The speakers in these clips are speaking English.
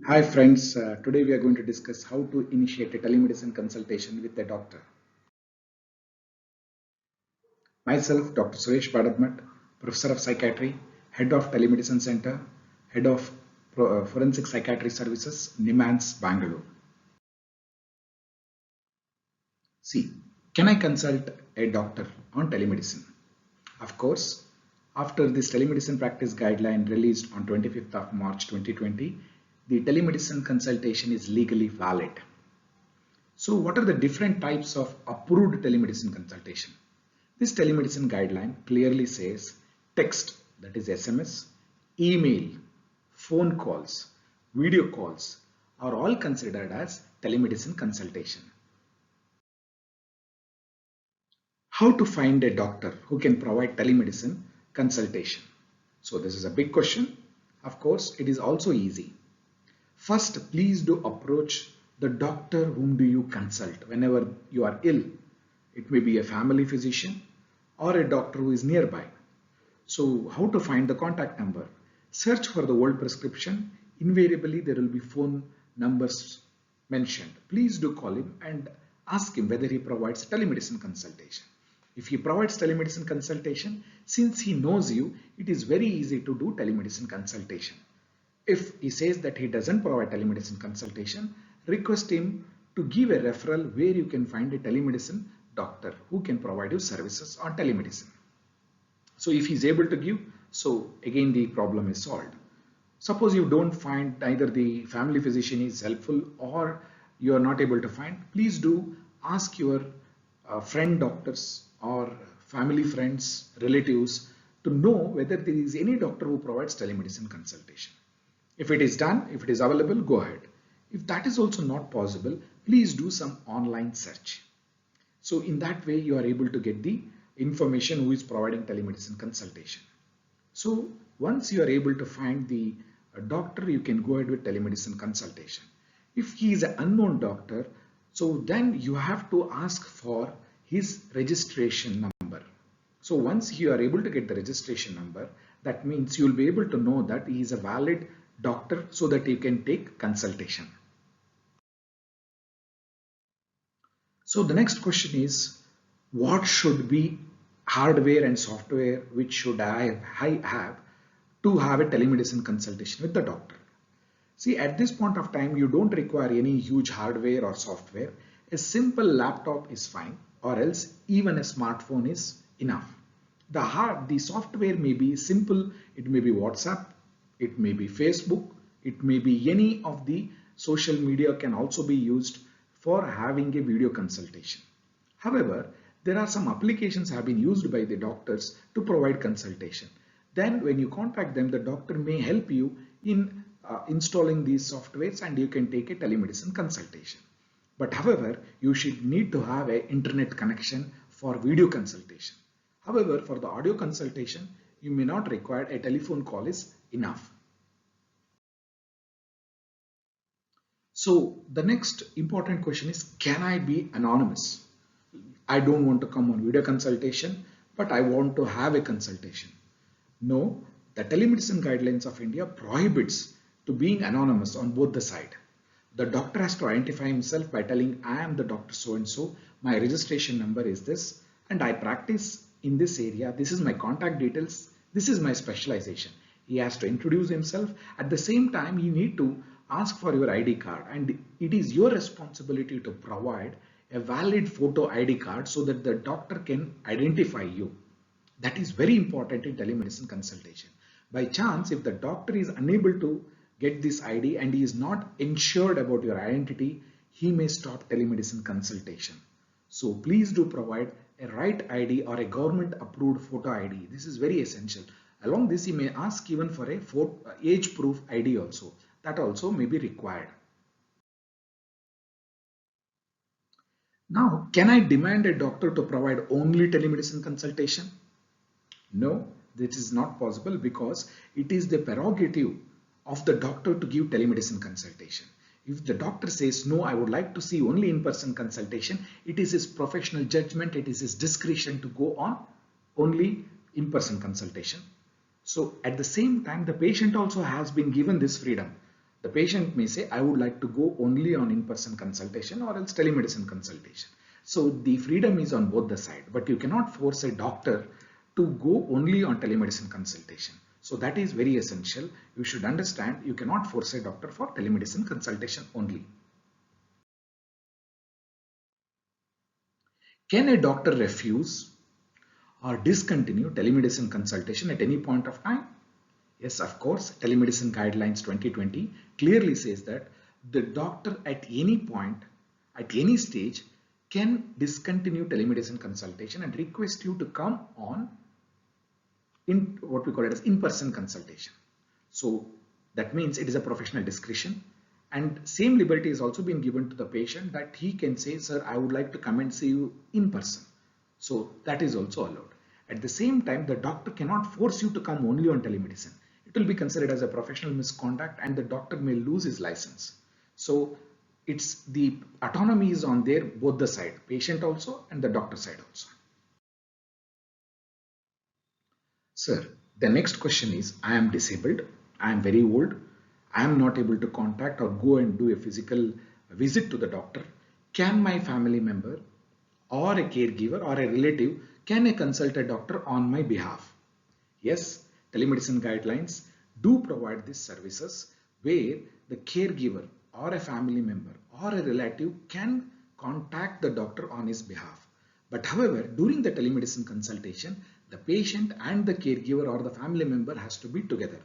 Hi friends, today we are going to discuss how to initiate a telemedicine consultation with a doctor. Myself, Dr. Suresh Badadmat, Professor of Psychiatry, Head of Telemedicine Center, Head of Forensic Psychiatry Services, NIMANS, Bangalore. See, can I consult a doctor on telemedicine? Of course, after this telemedicine practice guideline released on 25th of March 2020, the telemedicine consultation is legally valid. So what are the different types of approved telemedicine consultation? This telemedicine guideline clearly says text, that is SMS, email, phone calls, video calls are all considered as telemedicine consultation. How to find a doctor who can provide telemedicine consultation? So this is a big question. Of course, it is also easy. First, please do approach the doctor whom do you consult whenever you are ill. It may be a family physician or a doctor who is nearby. So how to find the contact number? Search for the old prescription. Invariably, there will be phone numbers mentioned. Please do call him and ask him whether he provides telemedicine consultation. If he provides telemedicine consultation, since he knows you, it is very easy to do telemedicine consultation. If he says that he doesn't provide telemedicine consultation, request him to give a referral where you can find a telemedicine doctor who can provide you services on telemedicine. So if he's able to give, so again the problem is solved. Suppose you don't find either the family physician is helpful or you are not able to find, please do ask your friend doctors or family friends, relatives to know whether there is any doctor who provides telemedicine consultation. If it is done, if it is available, go ahead. If that is also not possible, please do some online search. So in that way, you are able to get the information who is providing telemedicine consultation. So once you are able to find the doctor, you can go ahead with telemedicine consultation. If he is an unknown doctor, so then you have to ask for his registration number. So once you are able to get the registration number, that means you will be able to know that he is a valid doctor so that you can take consultation. So the next question is, what should be hardware and software which should I have to have a telemedicine consultation with the doctor? See, at this point of time, you don't require any huge hardware or software. A simple laptop is fine, or else even a smartphone is enough. The software may be simple. It may be WhatsApp, it may be Facebook, it may be any of the social media can also be used for having a video consultation. However, there are some applications have been used by the doctors to provide consultation. Then when you contact them, the doctor may help you in installing these softwares and you can take a telemedicine consultation. But however, you should need to have an internet connection for video consultation. However, for the audio consultation, you may not require a telephone call is enough. So the next important question is, can I be anonymous? I don't want to come on video consultation, but I want to have a consultation. No, the telemedicine guidelines of India prohibits to being anonymous on both the side. The doctor has to identify himself by telling, I am the doctor so and so, my registration number is this, and I practice in this area, this is my contact details, this is my specialization. He has to introduce himself. At the same time, you need to ask for your ID card, and it is your responsibility to provide a valid photo ID card so that the doctor can identify you. That is very important in telemedicine consultation. By chance, if the doctor is unable to get this ID and he is not ensured about your identity, he may stop telemedicine consultation. So please do provide a right ID or a government approved photo ID. This is very essential. Along this, he may ask even for a age proof ID also. That also may be required. Now, can I demand a doctor to provide only telemedicine consultation? No, this is not possible because it is the prerogative of the doctor to give telemedicine consultation. If the doctor says, no, I would like to see only in-person consultation, it is his professional judgment, it is his discretion to go on only in-person consultation. So at the same time, the patient also has been given this freedom. The patient may say, I would like to go only on in-person consultation or else telemedicine consultation. So the freedom is on both the side, but you cannot force a doctor to go only on telemedicine consultation. So that is very essential. You should understand you cannot force a doctor for telemedicine consultation only. Can a doctor refuse or discontinue telemedicine consultation at any point of time? Yes, of course. Telemedicine Guidelines 2020 clearly says that the doctor at any point, at any stage, can discontinue telemedicine consultation and request you to come on in what we call it as in-person consultation. So that means it is a professional discretion, and same liberty is also been given to the patient that he can say, sir, I would like to come and see you in person. So that is also allowed. At the same time, the doctor cannot force you to come only on telemedicine. It will be considered as a professional misconduct and the doctor may lose his license. So it's the autonomy is on there, both the side, patient also and the doctor side also. Sir, the next question is, I am disabled, I am very old, I am not able to contact or go and do a physical visit to the doctor. Can my family member or a caregiver or a relative, can I consult a doctor on my behalf? Yes, telemedicine guidelines do provide these services where the caregiver or a family member or a relative can contact the doctor on his behalf. But however, during the telemedicine consultation, the patient and the caregiver or the family member has to be together.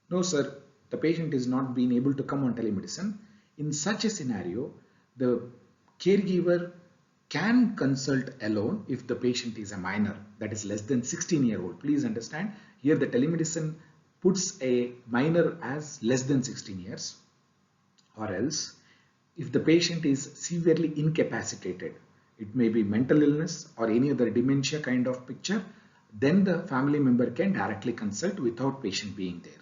No, sir, the patient is not being able to come on telemedicine. In such a scenario, the caregiver can consult alone if the patient is a minor, that is less than 16-year-old. Please understand, here the telemedicine puts a minor as less than 16 years, or else if the patient is severely incapacitated, it may be mental illness or any other dementia kind of picture, then the family member can directly consult without patient being there.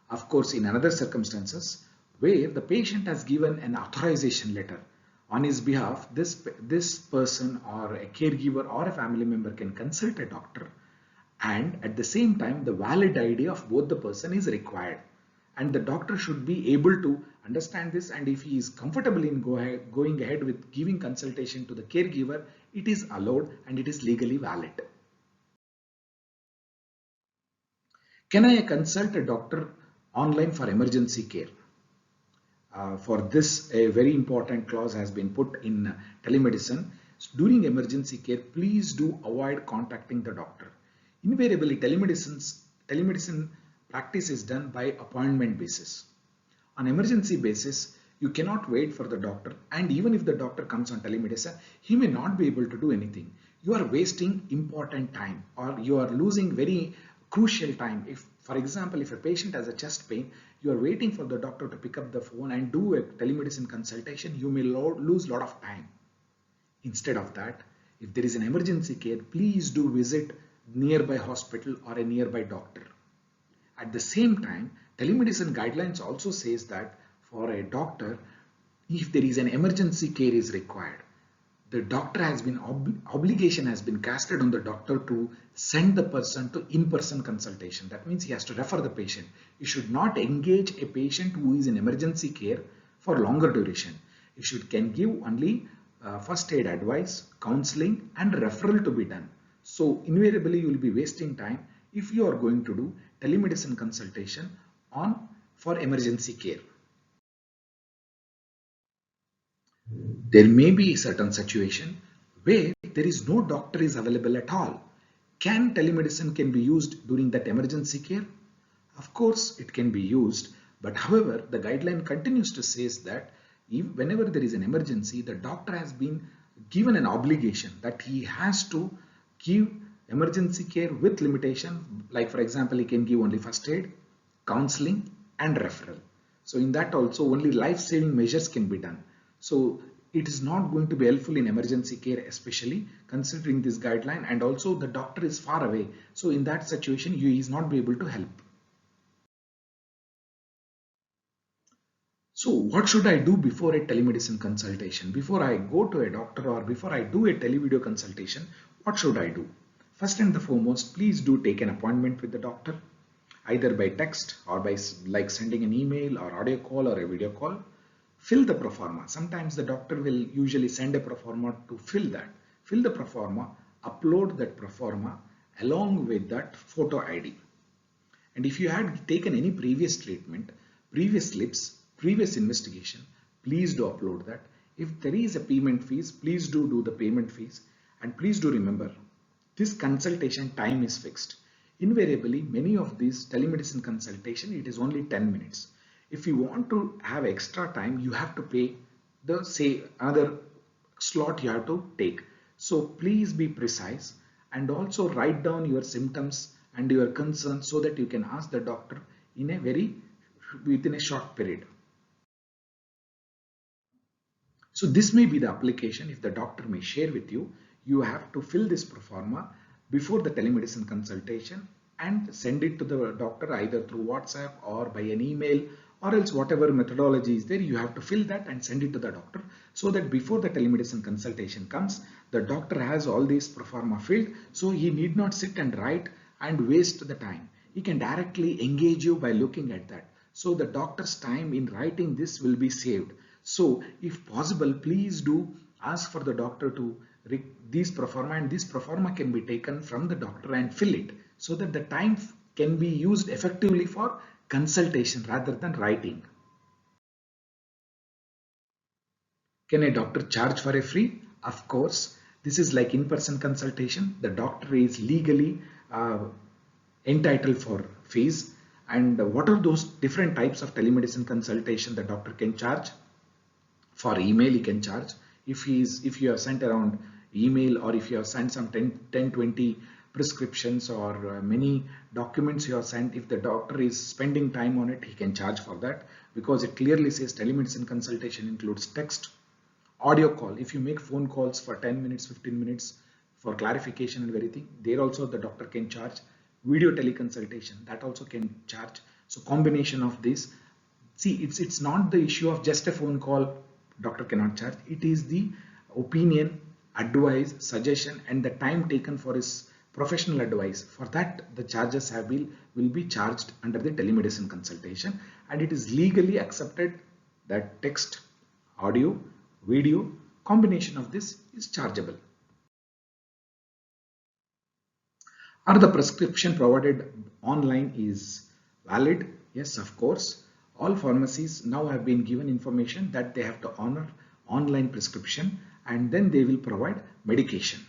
Of course, in another circumstances where the patient has given an authorization letter on his behalf, this person or a caregiver or a family member can consult a doctor, and at the same time the valid ID of both the person is required, and the doctor should be able to understand this, and if he is comfortable in going ahead with giving consultation to the caregiver, it is allowed and it is legally valid. Can I consult a doctor online for emergency care? For this, a very important clause has been put in telemedicine. During emergency care, please do avoid contacting the doctor. Invariably, telemedicine practice is done by appointment basis. On emergency basis, you cannot wait for the doctor, and even if the doctor comes on telemedicine, he may not be able to do anything. You are wasting important time, or you are losing very crucial time. If, for example, if a patient has a chest pain, you are waiting for the doctor to pick up the phone and do a telemedicine consultation, you may lose a lot of time. Instead of that, if there is an emergency care, please do visit nearby hospital or a nearby doctor. At the same time, telemedicine guidelines also says that for a doctor, if there is an emergency care is required, the doctor has been obligation has been casted on the doctor to send the person to in-person consultation. That means he has to refer the patient. You should not engage a patient who is in emergency care for longer duration. You can give only first aid advice, counseling and referral to be done. So invariably you will be wasting time if you are going to do telemedicine consultation for emergency care. There may be a certain situation where there is no doctor is available at all. Can telemedicine be used during that emergency care? Of course, it can be used, but however, the guideline continues to say that whenever there is an emergency, the doctor has been given an obligation that he has to give emergency care with limitation. Like for example, he can give only first aid, counseling and referral. So in that also only life-saving measures can be done. So it is not going to be helpful in emergency care, especially considering this guideline, and also the doctor is far away. So in that situation, he is not be able to help. So what should I do before a telemedicine consultation? Before I go to a doctor or before I do a televideo consultation, what should I do? First and the foremost, please do take an appointment with the doctor. either by text or by like sending an email or audio call or a video call. Fill the proforma. Sometimes the doctor will usually send a proforma to fill that. Fill the proforma, upload that proforma along with that photo ID. And if you had taken any previous treatment, previous slips, previous investigation, please do upload that. If there is a payment fees, please do the payment fees. And please do remember, this consultation time is fixed. Invariably, many of these telemedicine consultation, it is only 10 minutes. If you want to have extra time, you have to pay the say another slot you have to take. So please be precise and also write down your symptoms and your concerns so that you can ask the doctor in a within a short period. So this may be the application if the doctor may share with you. You have to fill this proforma before the telemedicine consultation and send it to the doctor either through WhatsApp or by an email, or else whatever methodology is there, you have to fill that and send it to the doctor so that before the telemedicine consultation comes, the doctor has all these proforma filled, so he need not sit and write and waste the time. He can directly engage you by looking at that. So the doctor's time in writing this will be saved. So if possible, please do ask for the doctor to these proforma, and this proforma can be taken from the doctor and fill it so that the time can be used effectively for consultation rather than writing. Can a doctor charge for a free? Of course, this is like in-person consultation. The doctor is legally entitled for fees. And what are those different types of telemedicine consultation the doctor can charge? For email, he can charge. If you have sent around email, or if you have sent some 10-20 prescriptions or many documents you have sent, if the doctor is spending time on it, he can charge for that, because it clearly says telemedicine consultation includes text, audio call. If you make phone calls for 10 minutes, 15 minutes for clarification and everything, there also the doctor can charge. Video teleconsultation, that also can charge. So combination of this, see, it's not the issue of just a phone call doctor cannot charge. It is the opinion, advice, suggestion, and the time taken for his professional advice. For that, the charges will be charged under the telemedicine consultation, and it is legally accepted that text, audio, video, combination of this is chargeable. Are the prescription provided online is valid? Yes, of course. All pharmacies now have been given information that they have to honor online prescription, and then they will provide medication.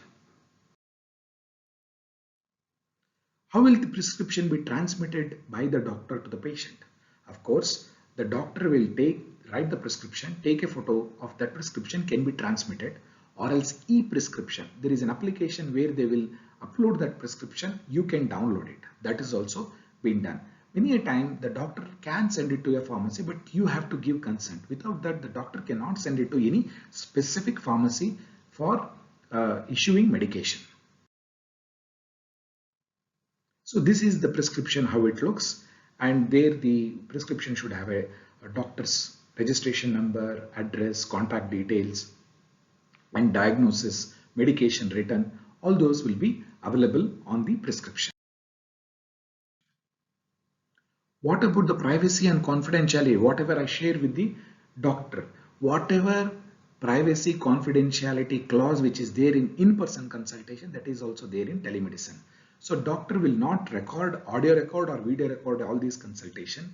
How will the prescription be transmitted by the doctor to the patient? Of course, the doctor will write the prescription, take a photo of that prescription, can be transmitted, or else e-prescription. There is an application where they will upload that prescription. You can download it. That is also been done. Many a time the doctor can send it to a pharmacy, but you have to give consent. Without that, the doctor cannot send it to any specific pharmacy for issuing medication. So this is the prescription, how it looks, and there the prescription should have a doctor's registration number, address, contact details, and diagnosis, medication written. All those will be available on the prescription. What about the privacy and confidentiality? Whatever I share with the doctor, whatever privacy confidentiality clause which is there in in-person consultation, that is also there in telemedicine. So doctor will not record, audio record or video record all these consultation.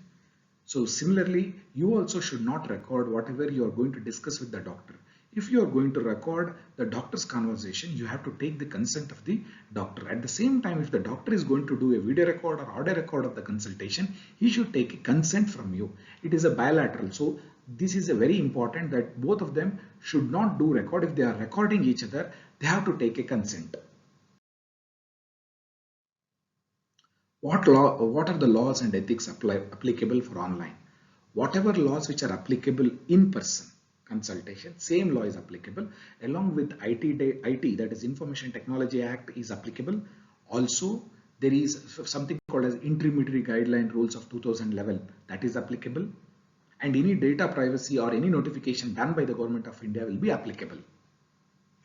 So similarly, you also should not record whatever you are going to discuss with the doctor. If you are going to record the doctor's conversation, you have to take the consent of the doctor. At the same time, if the doctor is going to do a video record or audio record of the consultation, he should take a consent from you. It is a bilateral. So this is a very important that both of them should not do record. If they are recording each other, they have to take a consent. What are the laws and ethics applicable for online? Whatever laws which are applicable in person consultation, same law is applicable, along with IT, that is Information Technology Act, is applicable. Also, there is something called as Intermediary Guideline Rules of 2011, that is applicable, and any data privacy or any notification done by the Government of India will be applicable.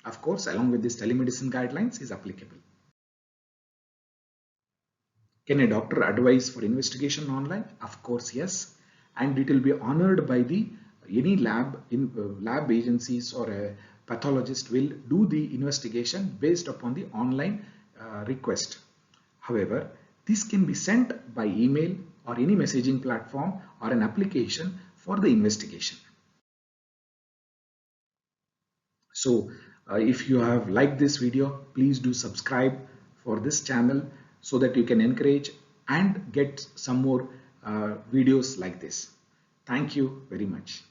Of course, along with this telemedicine guidelines is applicable. Can a doctor advise for investigation online? Of course, yes. And it will be honored by the any lab agencies or a pathologist will do the investigation based upon the online request. However, this can be sent by email or any messaging platform or an application for the investigation. So if you have liked this video, please do subscribe for this channel so that you can encourage and get some more videos like this. Thank you very much.